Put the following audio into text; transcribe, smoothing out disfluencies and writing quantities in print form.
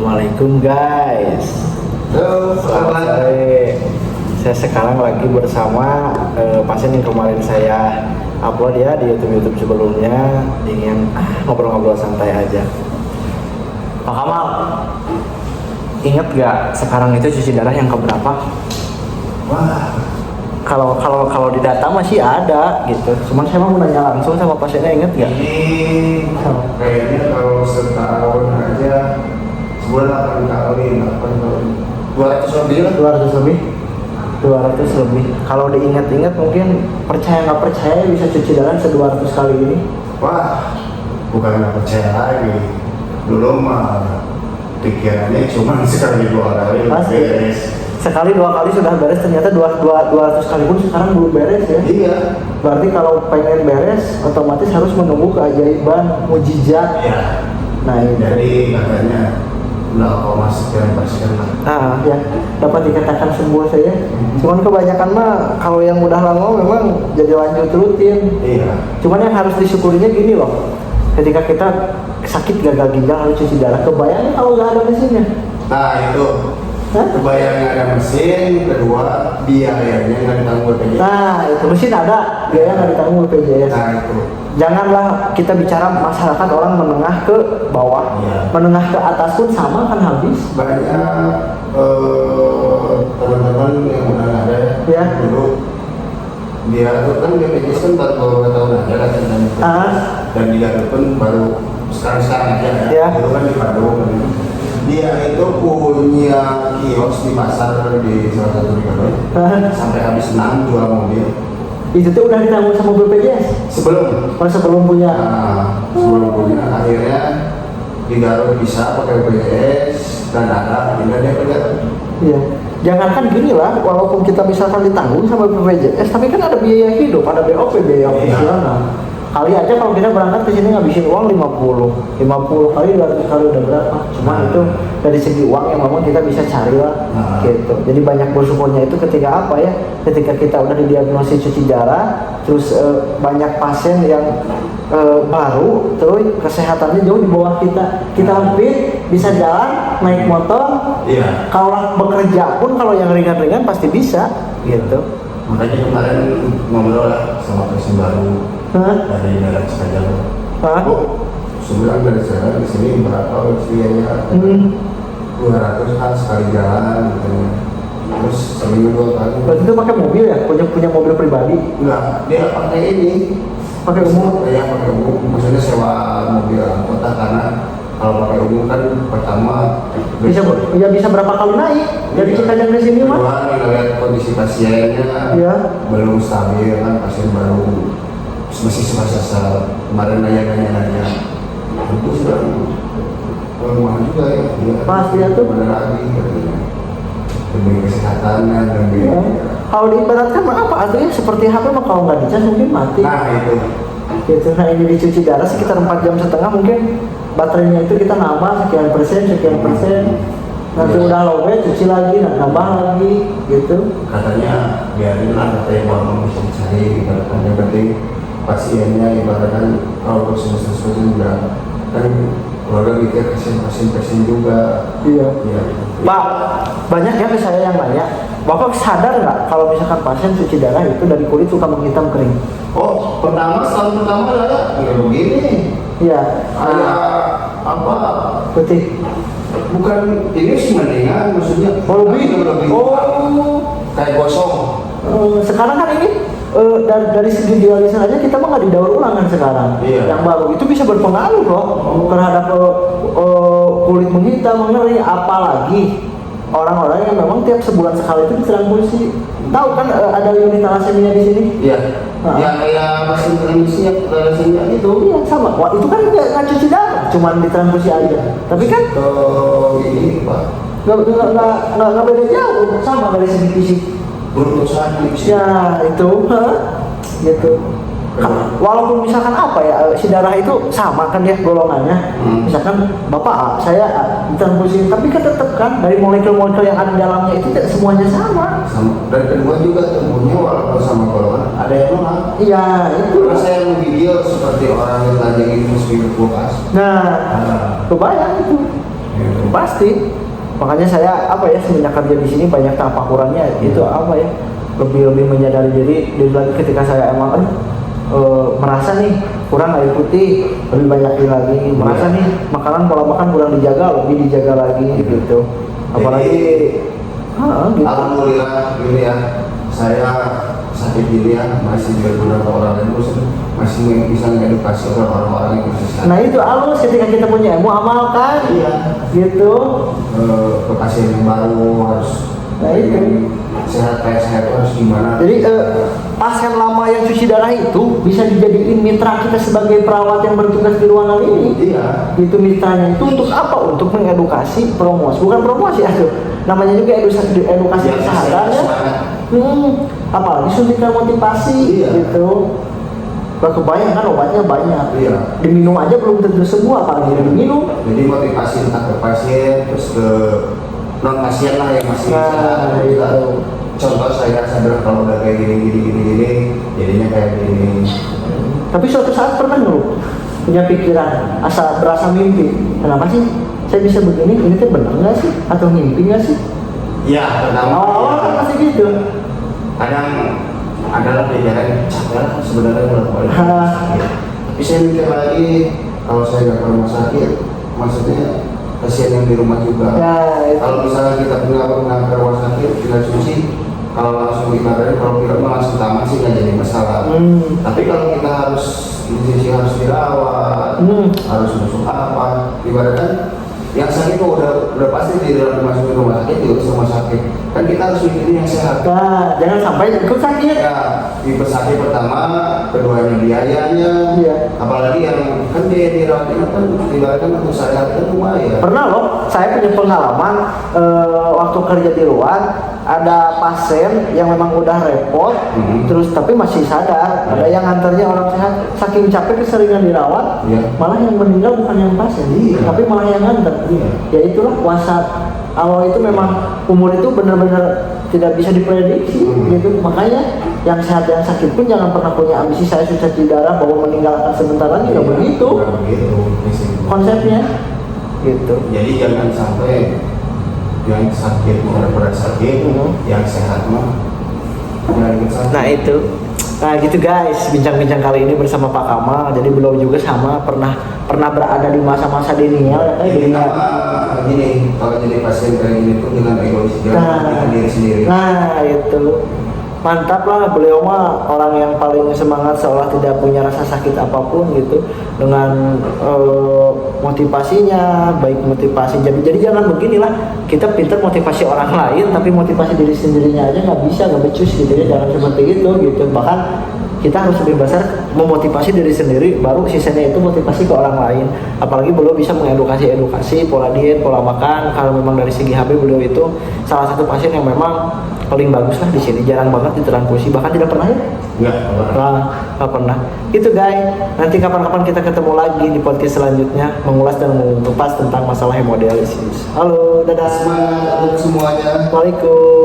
Assalamualaikum guys. Halo, Selamat sore. Saya sekarang lagi bersama pasien yang kemarin saya upload ya di YouTube sebelumnya. Ingin ngobrol-ngobrol santai aja. Pak Kamal, ingat gak sekarang itu cuci darah yang keberapa? wah, Kalau di data masih ada gitu. Cuman saya mau nanya langsung sama pasiennya, inget gak? ini kayaknya kalau setahun aja sebulan 8 kali, 200 lebih lah. 200 lebih. Kalau diingat-ingat mungkin percaya nggak percaya bisa cuci darah 200 kali ini. Wah, bukan nggak percaya lagi. Dulu mah pikirannya cuma sekali 2 kali Pasti. beres. Sekali 2 kali sudah beres, ternyata 200 kali pun sekarang belum beres ya. Iya. Berarti kalau pengen beres otomatis harus menunggu keajaiban mujizat. Ya. Nah itu. Jadi katanya 0,sekian% lah. Ah ya, dapat dikatakan sembuh saya. Cuman kebanyakan mah kalau yang udah lama memang jadi lanjut rutin. Iya. Cuman yang harus disyukurinya gini loh. Ketika kita sakit gagal ginjal harus cuci darah, kebayangnya kalau nggak ada mesinnya. Nah itu. Hah? Kebayang ada mesin, kedua biayanya nggak ditanggung BPJS. Nah itu mesin ada, biaya nggak ditanggung BPJS. Nah itu. Janganlah kita bicara masyarakat orang menengah ke bawah, Iya. menengah ke atas pun sama kan habis. Banyak teman-teman yang udah ada Ya. dulu dia tuh kan BPJS kan baru beberapa tahun aja kan dan dia pun baru sekarang aja Ya. dulu kan di Bandung kan. Dia itu punya kios di pasar di salah satu di Bandung sampai habis 6 jual mobil Itu tuh udah ditanggung sama BPJS. sebelum Sebelum punya. sebelum punya akhirnya digaruk bisa pakai BPJS dan ada dia pegang. Iya. Jangankan gini lah, walaupun kita misalkan ditanggung sama BPJS, tapi kan ada biaya hidup, ada BOP, biaya operasional. Kali aja kalau kita berangkat ke sini ngabisin uang 50 kali 200 kali udah berapa? Cuma itu dari segi uang yang memang kita bisa cari lah, gitu. Jadi banyak bersyukurnya itu ketika apa ya? Ketika kita udah didiagnosis cuci darah, terus banyak pasien yang baru, terus kesehatannya jauh di bawah kita hampir bisa jalan, naik motor. Iya. Kalau bekerja pun kalau yang ringan-ringan pasti bisa, gitu. Makanya kemarin ngobrol lah sama pasien baru dari daerah Cikajang. Oh, sebulan dari sana ke sini berapa usianya? 200 kan sekali jalan gitu. Terus seminggu 2 kali. Berarti itu pakai mobil ya? Punya mobil pribadi? Enggak, dia pakai ini. Pakai umum? Ya pakai umum. Maksudnya sewa mobil kota karena kalau pakai umum kan pertama bisa berapa kali naik dari Cikajang ke sini mah? kedua nih lihat kondisi pasiennya Iya. belum stabil kan, pasien baru masih suka kemarin nanya itu sudah mahal juga ya. Pasti ya tuh. Bener lagi katanya demi kesehatannya demi Ya. Kalau diibaratkan mah apa? Artinya seperti HP mah kalau nggak dicas mungkin mati. nah itu Gitu. Nah ini dicuci darah sekitar 4 jam setengah mungkin baterainya itu kita nambah sekian persen. Nanti udah lowet cuci lagi, nambah lagi, gitu. katanya biarin lah katanya uang bisa dicari ibaratkan yang penting pasiennya ibaratkan kalau untuk semester juga kan keluarga mikir pasien juga. Iya. Iya. Pak, banyak ya ke saya yang nanya, Bapak sadar nggak kalau misalkan pasien cuci darah itu dari kulit suka menghitam kering? Oh, tahun pertama lah ya begini. Iya. Kayak apa? Putih. Bukan ini sih mendingan maksudnya. Lebih. Kayak gosong. Sekarang kan ini dari segi dialisis aja kita mah nggak didaur ulang kan sekarang. Iya. Yang baru itu bisa berpengaruh loh terhadap kulit menghitam, mengering, apalagi orang-orang yang memang tiap sebulan sekali itu ditransfusi. Tahu kan ada unit talasemia di sini? Iya. Yang kayak mesin transfusinya itu. Iya sama. Wah itu kan nggak cuci darah, cuman ditransfusi aja. Tapi kan Ini Pak. nggak beda jauh, sama dari segi fisik. Berutusan Ya itu, gitu. Walaupun misalkan apa ya, si darah itu sama kan dia golongannya. Misalkan bapak A, saya A, ditransfusi, tapi kan tetap kan dari molekul-molekul yang ada di dalamnya itu tidak semuanya sama. Dan kedua juga tubuhnya walaupun sama golongan ada yang lemah. Iya itu. Karena saya video seperti orang yang lagi ini mesti kulkas. Nah, kebayang itu. Pasti. Makanya saya semenjak kerja di sini banyak tapakurannya itu lebih menyadari diri lagi ketika saya emang merasa nih kurang air putih, lebih banyak lagi, merasa nih makanan pola makan kurang dijaga, lebih dijaga lagi gitu. Apalagi gitu. Alhamdulillah ini ya, saya sakit gini ya masih beberapa orang yang masih bisa mengedukasi orang-orang yang konsisten. Nah itu halus ketika kita punya ilmu amalkan, gitu. Ke pasien yang baru harus sehat harus gimana? Jadi pasien lama yang cuci darah itu bisa dijadiin mitra kita sebagai perawat yang bertugas di ruangan ini. Iya. Itu mitranya itu untuk apa? Untuk mengedukasi, promosi, bukan promosi namanya juga edukasi kesehatan ya. Apalagi suntikan motivasi gitu. Gak kebayang kan obatnya banyak. Iya. Diminum aja belum tentu semua, apalagi diminum. Jadi motivasi entah ke pasien terus ke non pasien lah yang masih bisa. Contoh saya sadar kalau udah kayak gini jadinya kayak gini. Tapi suatu saat pernah nggak punya pikiran berasa mimpi, kenapa sih saya bisa begini, ini tuh benar nggak sih atau mimpi nggak sih? Iya, pertama kan pasti gitu. Kadang adalah pikiran capek sebenarnya melakukan sakit. Tapi saya mikir lagi kalau saya nggak ke rumah sakit, maksudnya pasien yang di rumah juga. Kalau misalnya kita punya ke rumah sakit, kita cuci, kalau langsung kita kalau kita langsung tamat sih nggak jadi masalah. Tapi kalau kita harus dirawat, harus masuk apa, ibaratnya yang sakit kok udah pasti di dalam masukin rumah sakit diurus rumah sakit, kan kita harus mikirin yang sehat. Nah, jangan sampai ikut sakit. Ya, tipe sakit pertama, keduanya biayanya, apalagi yang kan biaya dirawatnya kan ibaratnya untuk saya kan lumayan. Pernah loh, saya punya pengalaman waktu kerja di luar, ada pasien yang memang udah repot, terus tapi masih sadar, ada yang antarnya orang sehat, saking capek keseringan dirawat, malah yang meninggal bukan yang pasien, tapi malah yang nganter. Ya itulah puasa awal itu memang umur itu benar-benar tidak bisa diprediksi gitu. Makanya yang sehat yang sakit pun jangan pernah punya ambisi saya sudah cuci darah bahwa meninggal akan sebentar lagi, nggak begitu konsepnya gitu. Jadi jangan sampai yang sakit benar-benar sakit, yang sehat mah jangan sakit. Nah itu. Nah gitu guys, bincang-bincang kali ini bersama Pak Kamal. Jadi beliau juga sama pernah berada di masa-masa denial gini, kalau jadi pasien kayak gini tuh dengan egois dengan diri sendiri. Nah itu mantap lah, beliau mah orang yang paling semangat seolah tidak punya rasa sakit apapun gitu, dengan motivasinya baik motivasi. Jadi jangan beginilah, kita pintar motivasi orang lain tapi motivasi diri sendirinya aja nggak bisa, nggak becus gitu ya. Jangan seperti itu gitu. Bahkan kita harus lebih besar memotivasi diri sendiri, baru sisanya itu motivasi ke orang lain. Apalagi beliau bisa mengedukasi pola diet, pola makan. Kalau memang dari segi HB, beliau itu salah satu pasien yang memang paling bagus lah di sini. Jarang banget ditransfusi, bahkan tidak pernah ya? Nggak pernah. Itu guys, nanti kapan-kapan kita ketemu lagi di podcast selanjutnya, mengulas dan mengupas tentang masalah hemodialisis. Halo, dadah. Semangat untuk semuanya. Waalaikumsalam.